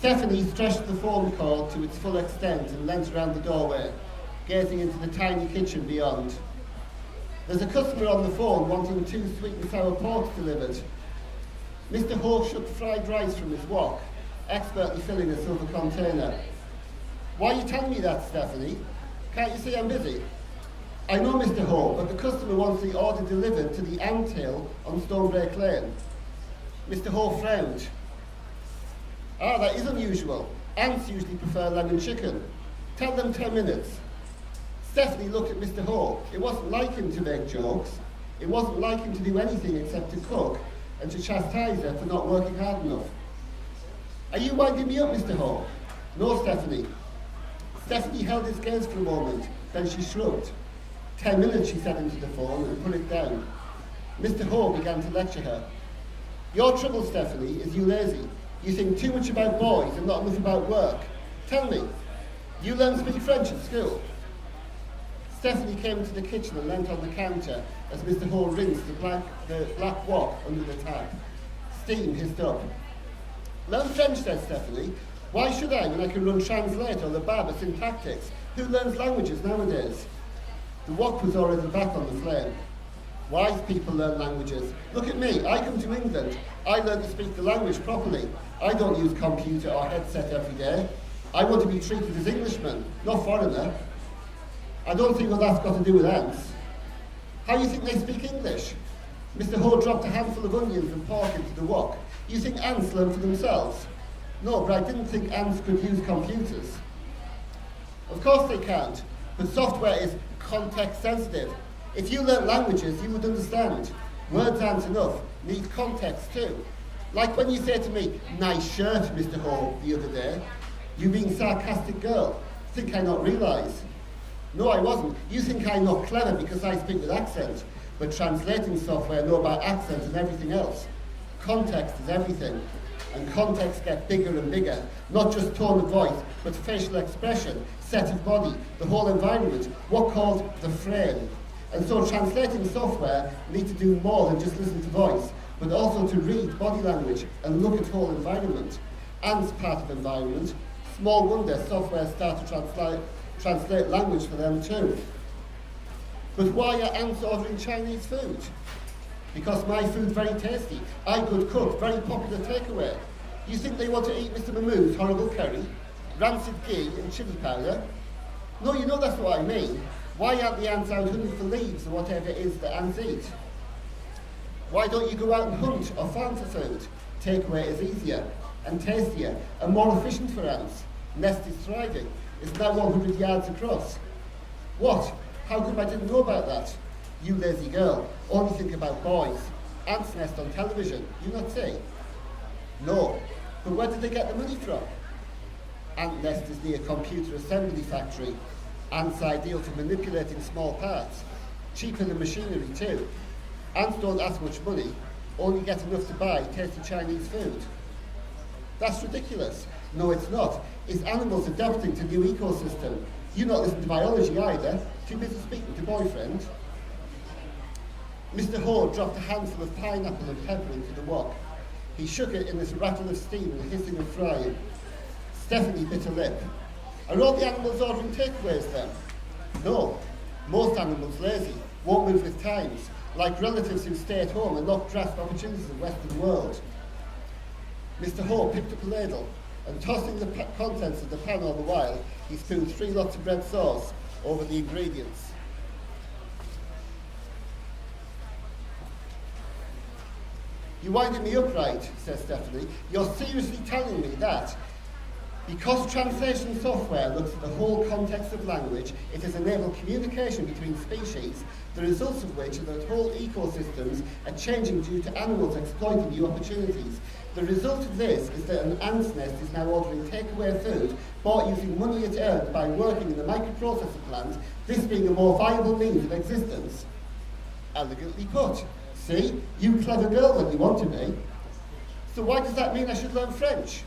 Stephanie stretched the phone cord to its full extent and leant around the doorway, gazing into the tiny kitchen beyond. There's a customer on the phone wanting 2 sweet and sour porks delivered. Mr. Ho shook fried rice from his wok, expertly filling a silver container. Why are you telling me that, Stephanie? Can't you see I'm busy? I know, Mr. Ho, but the customer wants the order delivered to the Ant Hill on Stonebreak Lane. Mr. Ho frowned. Ah, that is unusual. Ants usually prefer lemon chicken. Tell them 10 minutes. Stephanie looked at Mr. Ho. It wasn't like him to make jokes. It wasn't like him to do anything except to cook and to chastise her for not working hard enough. Are you winding me up, Mr. Ho? No, Stephanie. Stephanie held his gaze for a moment, then she shrugged. 10 minutes, she said into the phone and put it down. Mr. Ho began to lecture her. Your trouble, Stephanie, is you lazy. You think too much about boys and not enough about work. Tell me, you learn to speak French at school? Stephanie came into the kitchen and leant on the counter as Mr. Ho rinsed the black wok under the tap. Steam hissed up. Learn French, said Stephanie. Why should I when I can run Translate or the Barber Syntactics? Who learns languages nowadays? The wok was already back on the flame. Wise people learn languages. Look at me, I come to England. I learn to speak the language properly. I don't use computer or headset every day. I want to be treated as Englishman, not foreigner. I don't think what that's got to do with ants. How do you think they speak English? Mr. Ho dropped a handful of onions and pork into the wok. You think ants learn for themselves? No, but I didn't think ants could use computers. Of course they can't, but software is context sensitive. If you learnt languages, you would understand. Words aren't enough, need context too. Like when you say to me, nice shirt, Mr. Ho, the other day. You being sarcastic girl, think I not realise? No, I wasn't. You think I'm not clever because I speak with accent, but translating software know about accent and everything else. Context is everything, and contexts get bigger and bigger, not just tone of voice, but facial expression, set of body, the whole environment, what called the frame. And so translating software needs to do more than just listen to voice, but also to read body language and look at whole environment. Ants part of environment. Small wonder software start to translate language for them too. But why are ants ordering Chinese food? Because my food's very tasty. I could cook, very popular takeaway. You think they want to eat Mr. Mahmood's horrible curry, rancid ghee and chili powder? No, you know that's what I mean. Why aren't the ants out hunting for leaves or whatever it is that ants eat? Why don't you go out and hunt or farm for food? Takeaway is easier and tastier and more efficient for ants. Nest is thriving. It's now 100 yards across. What? How come I didn't know about that? You lazy girl, only think about boys. Ants nest on television, you not see? No, but where did they get the money from? Ant nest is near a computer assembly factory. Ants ideal for manipulating small parts. Cheaper than machinery too. Ants don't ask much money, only get enough to buy tasty Chinese food. That's ridiculous. No, it's not. It's animals adapting to new ecosystem. You not listen to biology either. Too busy speaking to boyfriend. Mr. Ho dropped a handful of pineapple and pepper into the wok. He shook it in this rattle of steam and hissing of frying. Stephanie bit her lip. Are all the animals ordering takeaways then? No. Most animals lazy, won't move with times, like relatives who stay at home and not grasp opportunities of the Western world. Mr. Ho picked up a ladle and tossing the contents of the pan all the while, he spooned 3 lots of red sauce over the ingredients. You're winding me up, right, says Stephanie. You're seriously telling me that because translation software looks at the whole context of language, it has enabled communication between species, the results of which are that whole ecosystems are changing due to animals exploiting new opportunities. The result of this is that an ant's nest is now ordering takeaway food bought using money it earned by working in the microprocessor plant, this being a more viable means of existence. Elegantly put. See, you clever girl when you want to be. So why does that mean I should learn French?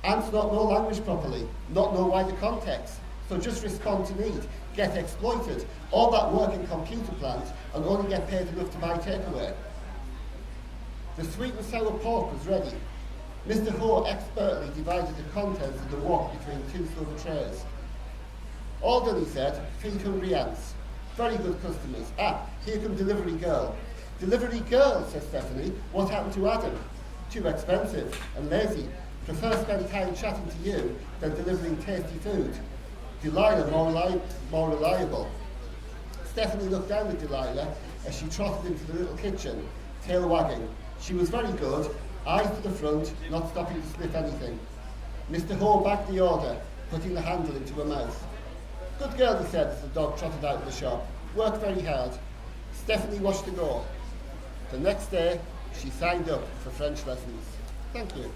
Ants not know language properly, not know wider context, so just respond to need, get exploited, all that work in computer plant, and only get paid enough to buy takeaway. The sweet and sour pork was ready. Mr. Ho expertly divided the contents of the wok between two silver trays. All done, he said. Feed hungry ants. Very good customers. Ah, here come delivery girl. Delivery girl, says Stephanie. What happened to Adam? Too expensive and lazy. Prefer spend time chatting to you than delivering tasty food. Delilah more reliable. Stephanie looked down at Delilah as she trotted into the little kitchen, tail wagging. She was very good, eyes to the front, not stopping to sniff anything. Mr. Ho bagged the order, putting the handle into her mouth. Good girl, he said as the dog trotted out of the shop. Worked very hard. Stephanie washed to go. The next day, she signed up for French lessons. Thank you.